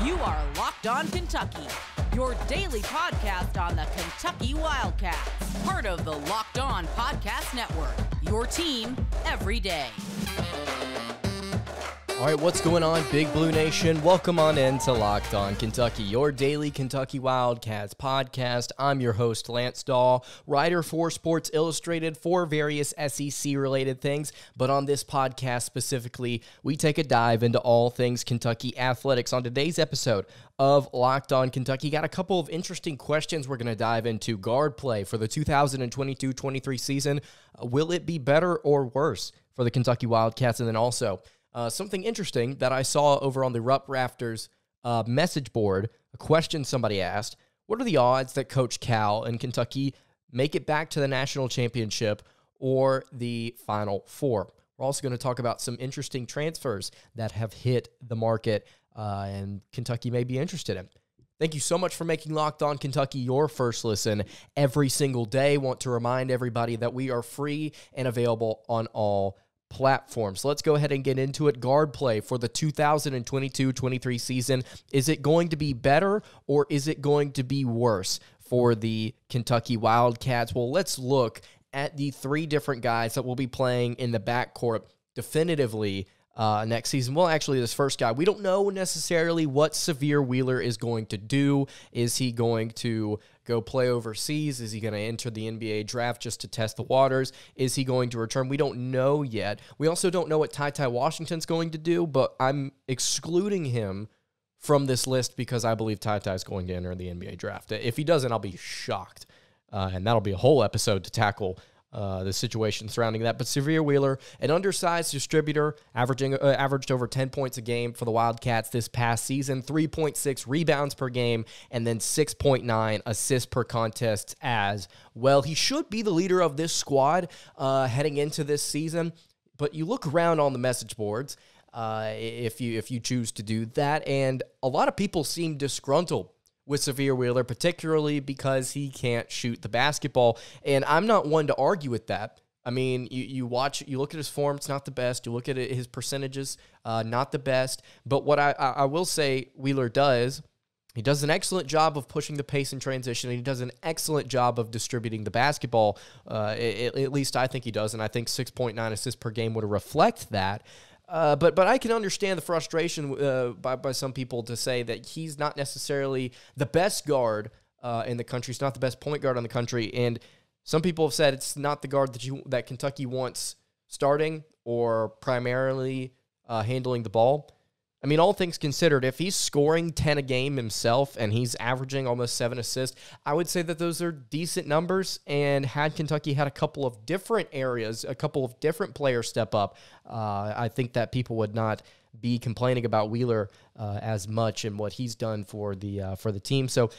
You are Locked On Kentucky, your daily podcast on the Kentucky Wildcats, part of the Locked On Podcast Network, your team every day. All right, what's going on, Big Blue Nation? Welcome on in to Locked On Kentucky, your daily Kentucky Wildcats podcast. I'm your host, Lance Dawe, writer for Sports Illustrated for various SEC-related things. But on this podcast specifically, we take a dive into all things Kentucky athletics. On today's episode of Locked On Kentucky, got a couple of interesting questions we're going to dive into. Guard play for the 2022-23 season. Will it be better or worse for the Kentucky Wildcats? And then also something interesting that I saw over on the Rupp Rafters message board, a question somebody asked: what are the odds that Coach Cal and Kentucky make it back to the national championship or the Final Four? We're also going to talk about some interesting transfers that have hit the market and Kentucky may be interested in. Thank you so much for making Locked On Kentucky your first listen every single day. Want to remind everybody that we are free and available on all platforms. Let's go ahead and get into it. Guard play for the 2022-23 season. Is it going to be better or is it going to be worse for the Kentucky Wildcats? Well, let's look at the three different guys that will be playing in the backcourt definitively next season. Well, actually, this first guy, we don't know necessarily what Sahvir Wheeler is going to do. Is he going to go play overseas? Is he going to enter the NBA draft just to test the waters? Is he going to return? We don't know yet. We also don't know what Ty Washington's going to do, but I'm excluding him from this list because I believe Ty is going to enter the NBA draft. If he doesn't, I'll be shocked. And that'll be a whole episode to tackle the situation surrounding that. But Sahvir Wheeler, an undersized distributor, averaged over 10 points a game for the Wildcats this past season, 3.6 rebounds per game, and then 6.9 assists per contest as well. He should be the leader of this squad heading into this season, but you look around on the message boards if you choose to do that, and a lot of people seem disgruntled with Sahvir Wheeler, particularly because he can't shoot the basketball. And I'm not one to argue with that. I mean, you look at his form, it's not the best. You look at his percentages, not the best. But what I will say Wheeler does, he does an excellent job of pushing the pace in transition, and he does an excellent job of distributing the basketball. At least I think he does, and I think 6.9 assists per game would reflect that. But I can understand the frustration by some people to say that he's not necessarily the best guard in the country. He's not the best point guard in the country. And some people have said it's not the guard that Kentucky wants starting or primarily handling the ball. I mean, all things considered, if he's scoring 10 a game himself and he's averaging almost 7 assists, I would say that those are decent numbers. And had Kentucky had a couple of different areas, a couple of different players step up, I think that people would not be complaining about Wheeler as much and what he's done for the team. So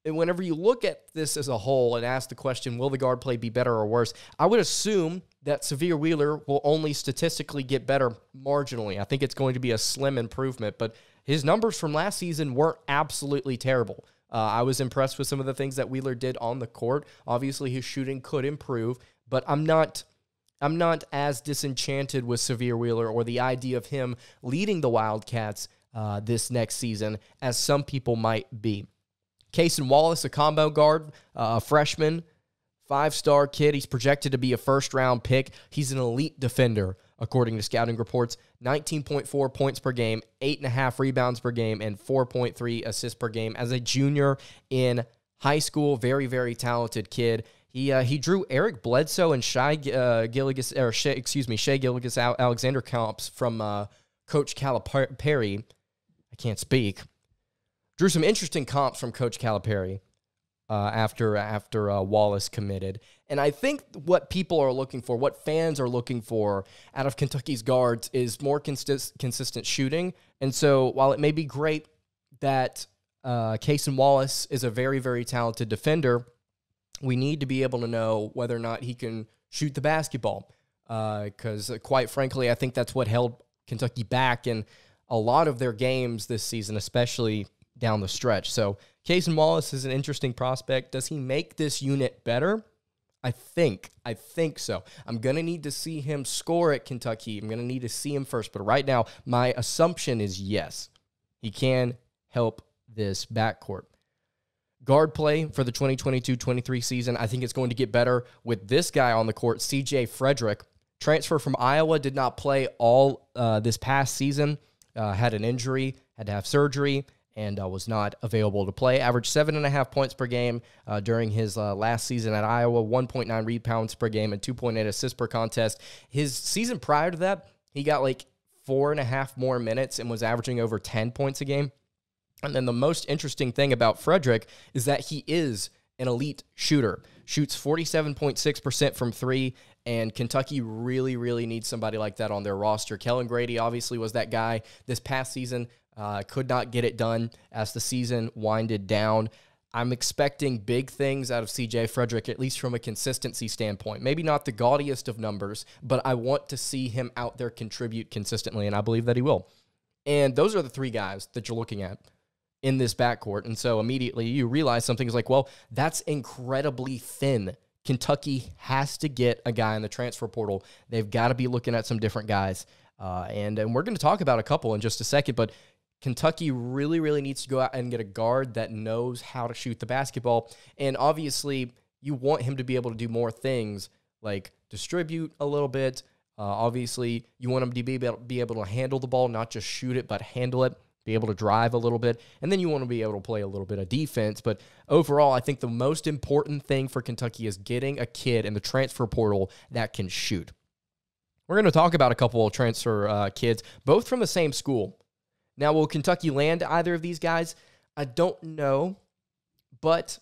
whenever you look at this as a whole and ask the question, will the guard play be better or worse, I would assume that Sahvir Wheeler will only statistically get better marginally. I think it's going to be a slim improvement, but his numbers from last season weren't absolutely terrible. I was impressed with some of the things that Wheeler did on the court. Obviously, his shooting could improve, but I'm not as disenchanted with Sahvir Wheeler or the idea of him leading the Wildcats this next season as some people might be. Cason Wallace, a combo guard, a freshman, 5-star kid. He's projected to be a first-round pick. He's an elite defender, according to scouting reports. 19.4 points per game, 8.5 rebounds per game, and 4.3 assists per game. As a junior in high school, very, very talented kid. He drew Eric Bledsoe and Shai GilgeousAlexander comps from Coach Calipari. I can't speak. Drew some interesting comps from Coach Calipari after Wallace committed. And I think what people are looking for, what fans are looking for out of Kentucky's guards is more consistent shooting. And so while it may be great that Cason Wallace is a very, very talented defender, we need to be able to know whether or not he can shoot the basketball. Because quite frankly, I think that's what held Kentucky back in a lot of their games this season, especially down the stretch. So Cason Wallace is an interesting prospect. Does he make this unit better? I think so. I'm going to need to see him score at Kentucky. I'm going to need to see him first. But right now, my assumption is yes. He can help this backcourt. Guard play for the 2022-23 season, I think it's going to get better with this guy on the court, CJ Fredrick. Transfer from Iowa, did not play all this past season, had an injury, had to have surgery, and was not available to play. Averaged 7.5 points per game during his last season at Iowa, 1.9 rebounds per game, and 2.8 assists per contest. His season prior to that, he got like 4.5 more minutes and was averaging over 10 points a game. And then the most interesting thing about Fredrick is that he is an elite shooter. Shoots 47.6% from three, and Kentucky really, really needs somebody like that on their roster. Kellen Grady obviously was that guy this past season. Could not get it done as the season winded down. I'm expecting big things out of CJ Fredrick, at least from a consistency standpoint. Maybe not the gaudiest of numbers, but I want to see him out there contribute consistently, and I believe that he will. And those are the three guys that you're looking at in this backcourt. And so immediately you realize something is like, well, that's incredibly thin. Kentucky has to get a guy in the transfer portal. They've got to be looking at some different guys. And we're going to talk about a couple in just a second, but Kentucky really, really needs to go out and get a guard that knows how to shoot the basketball. And obviously, you want him to be able to do more things like distribute a little bit. Obviously, you want him to be able to handle the ball, not just shoot it, but handle it, be able to drive a little bit. And then you want to be able to play a little bit of defense. But overall, I think the most important thing for Kentucky is getting a kid in the transfer portal that can shoot. We're going to talk about a couple of transfer kids, both from the same school. Now, will Kentucky land either of these guys? I don't know, but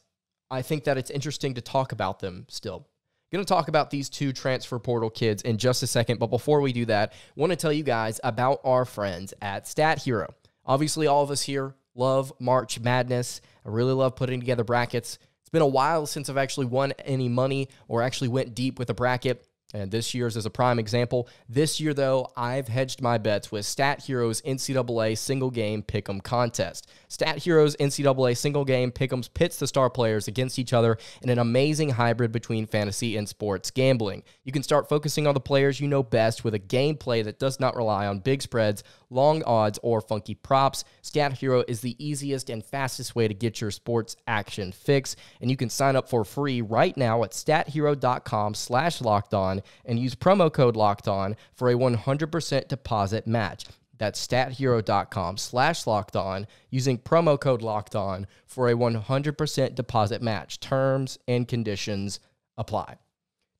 I think that it's interesting to talk about them still. Going to talk about these two transfer portal kids in just a second, but before we do that, I want to tell you guys about our friends at Stat Hero. Obviously, all of us here love March Madness. I really love putting together brackets. It's been a while since I've actually won any money or actually went deep with a bracket, and this year's is a prime example. This year, though, I've hedged my bets with Stat Hero's NCAA Single Game Pick'em Contest. Stat Hero's NCAA Single Game Pick'ems pits the star players against each other in an amazing hybrid between fantasy and sports gambling. You can start focusing on the players you know best with a gameplay that does not rely on big spreads, long odds, or funky props. Stat Hero is the easiest and fastest way to get your sports action fix, and you can sign up for free right now at stathero.com/lockedon and use promo code LOCKEDON for a 100% deposit match. That's stathero.com/lockedon using promo code LOCKEDON for a 100% deposit match. Terms and conditions apply.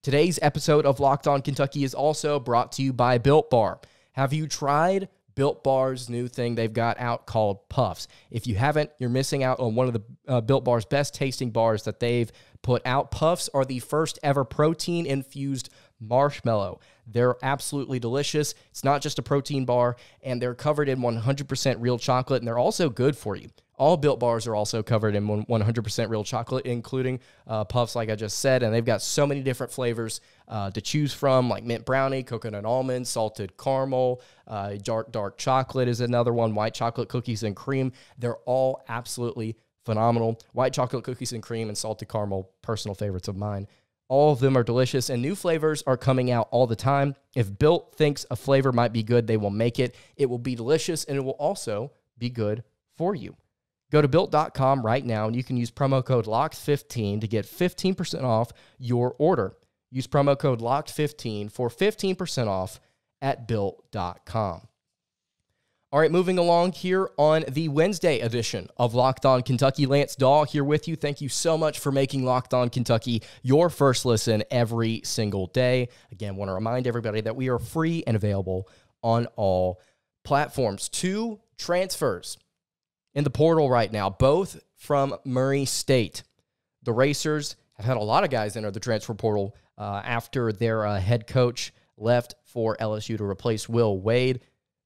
Today's episode of Locked On Kentucky is also brought to you by Built Bar. Have you tried Built Bar's new thing they've got out called Puffs? If you haven't, you're missing out on one of the Built Bar's best tasting bars that they've put out. Puffs are the first ever protein-infused marshmallow. They're absolutely delicious. It's not just a protein bar, and they're covered in 100% real chocolate, and they're also good for you. All Built Bars are also covered in 100% real chocolate, including Puffs, like I just said, and they've got so many different flavors to choose from, like mint brownie, coconut almond, salted caramel, dark chocolate is another one, white chocolate cookies and cream. They're all absolutely phenomenal. White chocolate cookies and cream and salted caramel, personal favorites of mine. All of them are delicious, and new flavors are coming out all the time. If Built thinks a flavor might be good, they will make it. It will be delicious, and it will also be good for you. Go to Built.com right now, and you can use promo code LOCKED15 to get 15% off your order. Use promo code LOCKED15 for 15% off at Built.com. All right, moving along here on the Wednesday edition of Locked On Kentucky. Lance Dawe here with you. Thank you so much for making Locked On Kentucky your first listen every single day. Again, want to remind everybody that we are free and available on all platforms. 2 transfers in the portal right now, both from Murray State. The Racers have had a lot of guys enter the transfer portal after their head coach left for LSU to replace Will Wade.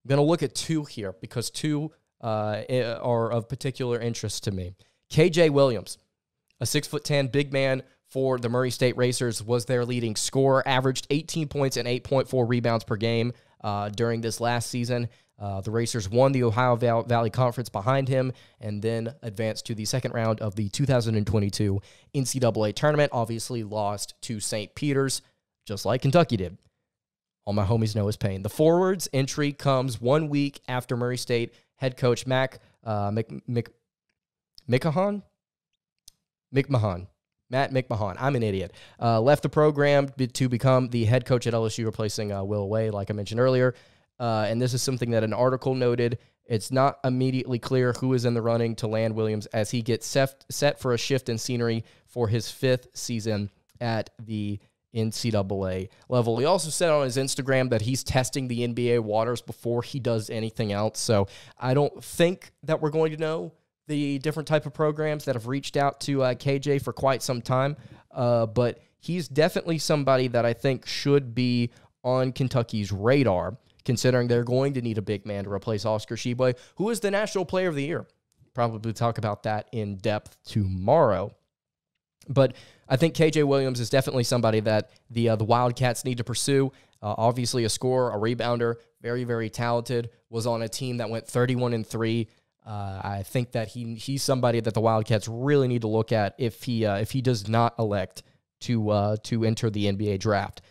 I'm going to look at 2 here because 2 are of particular interest to me. KJ Williams, a 6'10" big man for the Murray State Racers, was their leading scorer, averaged 18 points and 8.4 rebounds per game during this last season. The Racers won the Ohio Valley Conference behind him and then advanced to the second round of the 2022 NCAA tournament. Obviously lost to St. Peter's, just like Kentucky did. All my homies know is pain. The forwards entry comes 1 week after Murray State head coach Matt McMahon. I'm an idiot. Left the program to become the head coach at LSU, replacing Will Way, like I mentioned earlier. And this is something that an article noted. It's not immediately clear who is in the running to land Williams as he gets set for a shift in scenery for his 5th season at the NCAA level. He also said on his Instagram that he's testing the NBA waters before he does anything else. So I don't think that we're going to know the different type of programs that have reached out to KJ for quite some time. But he's definitely somebody that I think should be on Kentucky's radar, considering they're going to need a big man to replace Oscar Tshiebwe, who is the National Player of the Year. Probably talk about that in depth tomorrow. But I think KJ Williams is definitely somebody that the Wildcats need to pursue. Obviously a scorer, a rebounder, very, very talented, was on a team that went 31-3. I think that he's somebody that the Wildcats really need to look at if he does not elect to enter the NBA draft.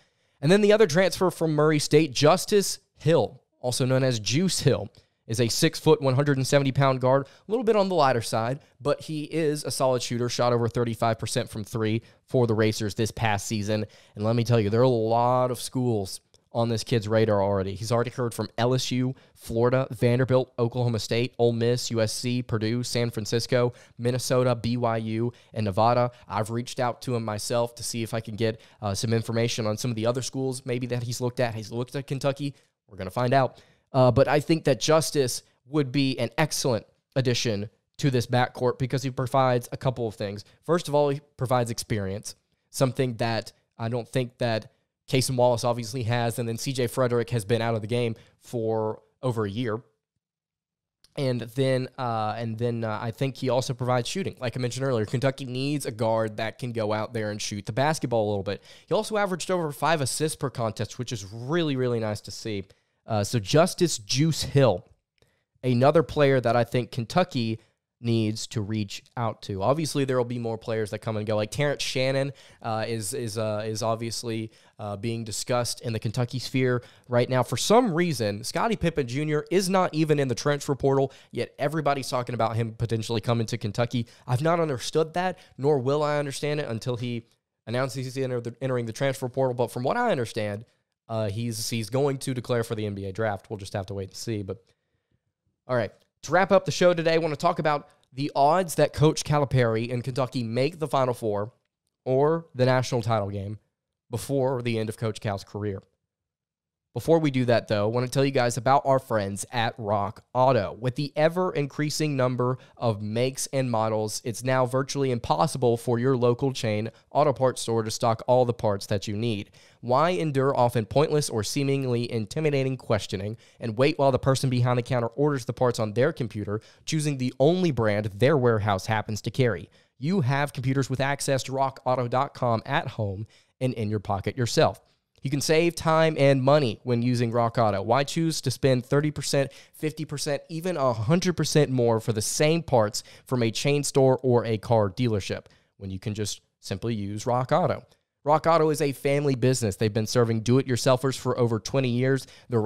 And then the other transfer from Murray State, Justice Hill, also known as Juice Hill, is a 6-foot, 170-pound guard, a little bit on the lighter side, but he is a solid shooter, shot over 35% from three for the Racers this past season. And let me tell you, there are a lot of schools on this kid's radar already. He's already heard from LSU, Florida, Vanderbilt, Oklahoma State, Ole Miss, USC, Purdue, San Francisco, Minnesota, BYU, and Nevada. I've reached out to him myself to see if I can get some information on some of the other schools maybe that he's looked at. He's looked at Kentucky. We're going to find out. But I think that Justice would be an excellent addition to this backcourt because he provides a couple of things. First of all, he provides experience, something that I don't think that Cason Wallace obviously has, and then CJ Fredrick has been out of the game for over a year. And then I think he also provides shooting. Like I mentioned earlier, Kentucky needs a guard that can go out there and shoot the basketball a little bit. He also averaged over 5 assists per contest, which is really, really nice to see. So Justice Juice Hill, another player that I think Kentucky needs to reach out to. Obviously, there will be more players that come and go. Like Terrence Shannon is obviously being discussed in the Kentucky sphere right now. For some reason, Scottie Pippen Jr. is not even in the transfer portal, yet everybody's talking about him potentially coming to Kentucky. I've not understood that, nor will I understand it until he announces he's entering the transfer portal. But from what I understand, he's going to declare for the NBA draft. We'll just have to wait and see. But all right, to wrap up the show today, I want to talk about the odds that Coach Calipari in Kentucky make the Final Four or the national title game before the end of Coach Cal's career. Before we do that, though, I want to tell you guys about our friends at Rock Auto. With the ever-increasing number of makes and models, it's now virtually impossible for your local chain auto parts store to stock all the parts that you need. Why endure often pointless or seemingly intimidating questioning and wait while the person behind the counter orders the parts on their computer, choosing the only brand their warehouse happens to carry? You have computers with access to rockauto.com at home and in your pocket yourself. You can save time and money when using Rock Auto. Why choose to spend 30%, 50%, even 100% more for the same parts from a chain store or a car dealership when you can just simply use Rock Auto? Rock Auto is a family business. They've been serving do-it-yourselfers for over 20 years. Their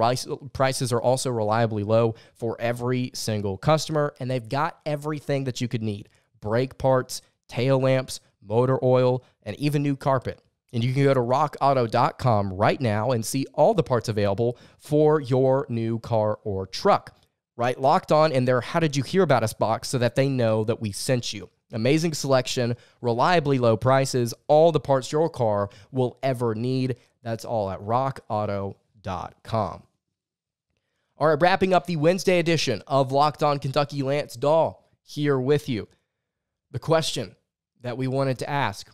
prices are also reliably low for every single customer, and they've got everything that you could need: brake parts, tail lamps, motor oil, and even new carpet. And you can go to rockauto.com right now and see all the parts available for your new car or truck. Right, Locked On in their How Did You Hear About Us box so that they know that we sent you. Amazing selection, reliably low prices, all the parts your car will ever need. That's all at rockauto.com. All right, wrapping up the Wednesday edition of Locked On Kentucky, Lance Dawe here with you. The question that we wanted to ask: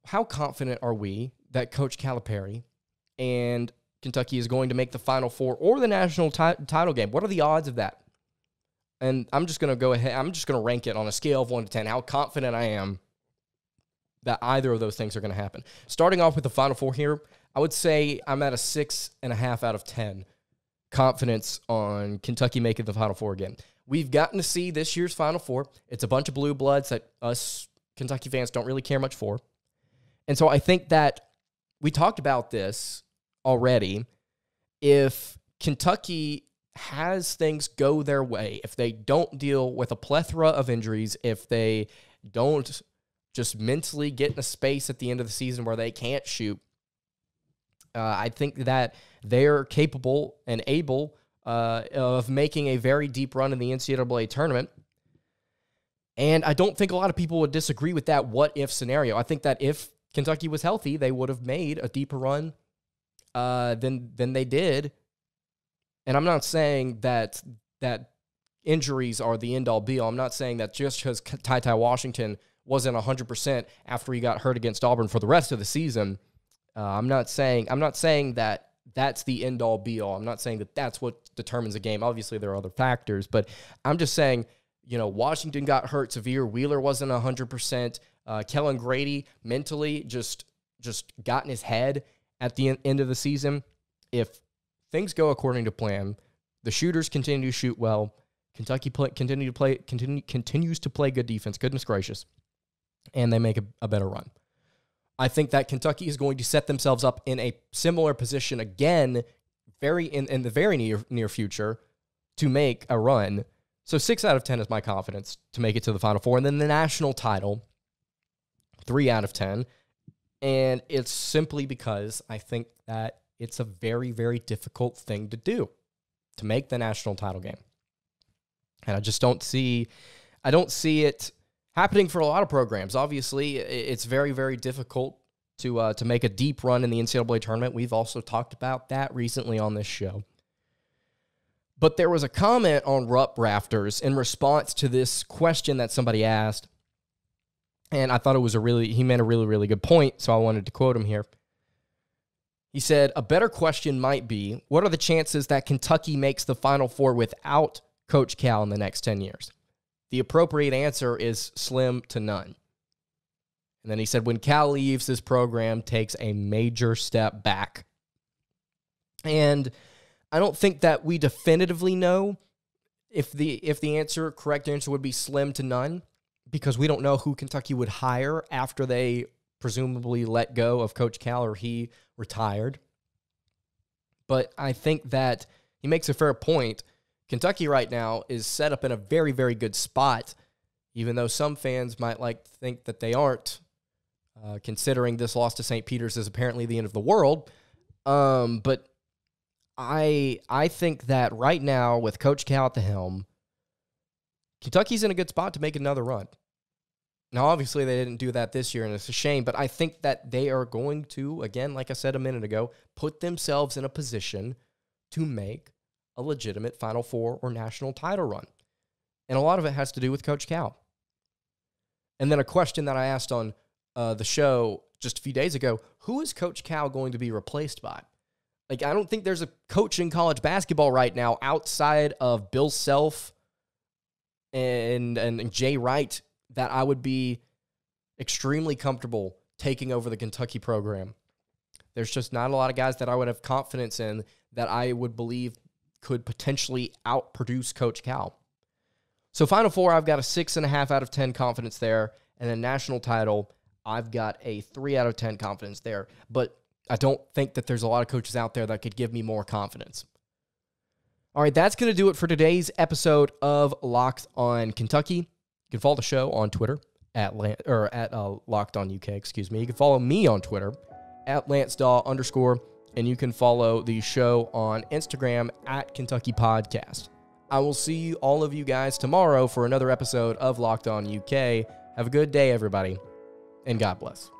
how confident are we that Coach Calipari and Kentucky is going to make the Final Four or the national title game? What are the odds of that? And I'm just going to go ahead. I'm just going to rank it on a scale of 1 to 10, how confident I am that either of those things are going to happen. Starting off with the Final Four here, I would say I'm at a 6.5 out of 10 confidence on Kentucky making the Final Four again. We've gotten to see this year's Final Four. It's a bunch of blue bloods that us Kentucky fans don't really care much for. And so I think that we talked about this already. If Kentucky has things go their way, if they don't deal with a plethora of injuries, if they don't just mentally get in a space at the end of the season where they can't shoot, I think that they're capable and able of making a very deep run in the NCAA tournament. And I don't think a lot of people would disagree with that what-if scenario. I think that if Kentucky was healthy, they would have made a deeper run than they did. And I'm not saying that injuries are the end-all, be-all. I'm not saying that just because Ty Washington wasn't 100% after he got hurt against Auburn for the rest of the season. I'm not saying that that's the end-all, be-all. I'm not saying that that's what determines a game. Obviously, there are other factors, but I'm just saying, Washington got hurt. Sahvir Wheeler wasn't 100%. Kellen Grady mentally just got in his head at the end of the season. If things go according to plan, the shooters continue to shoot well, Kentucky continues to play good defense, goodness gracious, and they make a better run. I think that Kentucky is going to set themselves up in a similar position again in the very near future to make a run. So 6 out of 10 is my confidence to make it to the Final Four. And then the national title, 3 out of 10. And it's simply because I think that it's a very, very difficult thing to do, to make the national title game. And I just don't see it happening for a lot of programs. Obviously, it's very, very difficult to make a deep run in the NCAA tournament. We've also talked about that recently on this show. But there was a comment on Rupp Rafters in response to this question that somebody asked, and I thought he made a really, really good point, so I wanted to quote him here. He said, "A better question might be, what are the chances that Kentucky makes the Final Four without Coach Cal in the next 10 years? The appropriate answer is slim to none." And then he said, "When Cal leaves, this program takes a major step back." And I don't think that we definitively know if the correct answer would be slim to none, because we don't know who Kentucky would hire after they presumably let go of Coach Cal or he retired. But I think that he makes a fair point. Kentucky right now is set up in a very, very good spot, even though some fans might think that they aren't, considering this loss to St. Peter's is apparently the end of the world. But I think that right now, with Coach Cal at the helm, Kentucky's in a good spot to make another run. Now, obviously, they didn't do that this year, and it's a shame, but I think that they are going to, again, like I said a minute ago, put themselves in a position to make a legitimate Final Four or national title run. And a lot of it has to do with Coach Cal. And then a question that I asked on the show just a few days ago, who is Coach Cal going to be replaced by? I don't think there's a coach in college basketball right now outside of Bill Self and Jay Wright that I would be extremely comfortable taking over the Kentucky program. There's just not a lot of guys that I would have confidence in that I would believe could potentially outproduce Coach Cal. So Final Four, I've got a 6.5 out of 10 confidence there, and then national title, I've got a 3 out of 10 confidence there. But I don't think that there's a lot of coaches out there that could give me more confidence. All right, that's going to do it for today's episode of Locked on Kentucky. You can follow the show on Twitter at Locked on UK. Excuse me. You can follow me on Twitter at LanceDawe_, and you can follow the show on Instagram at Kentucky Podcast. I will see all of you guys tomorrow for another episode of Locked on UK. Have a good day, everybody, and God bless.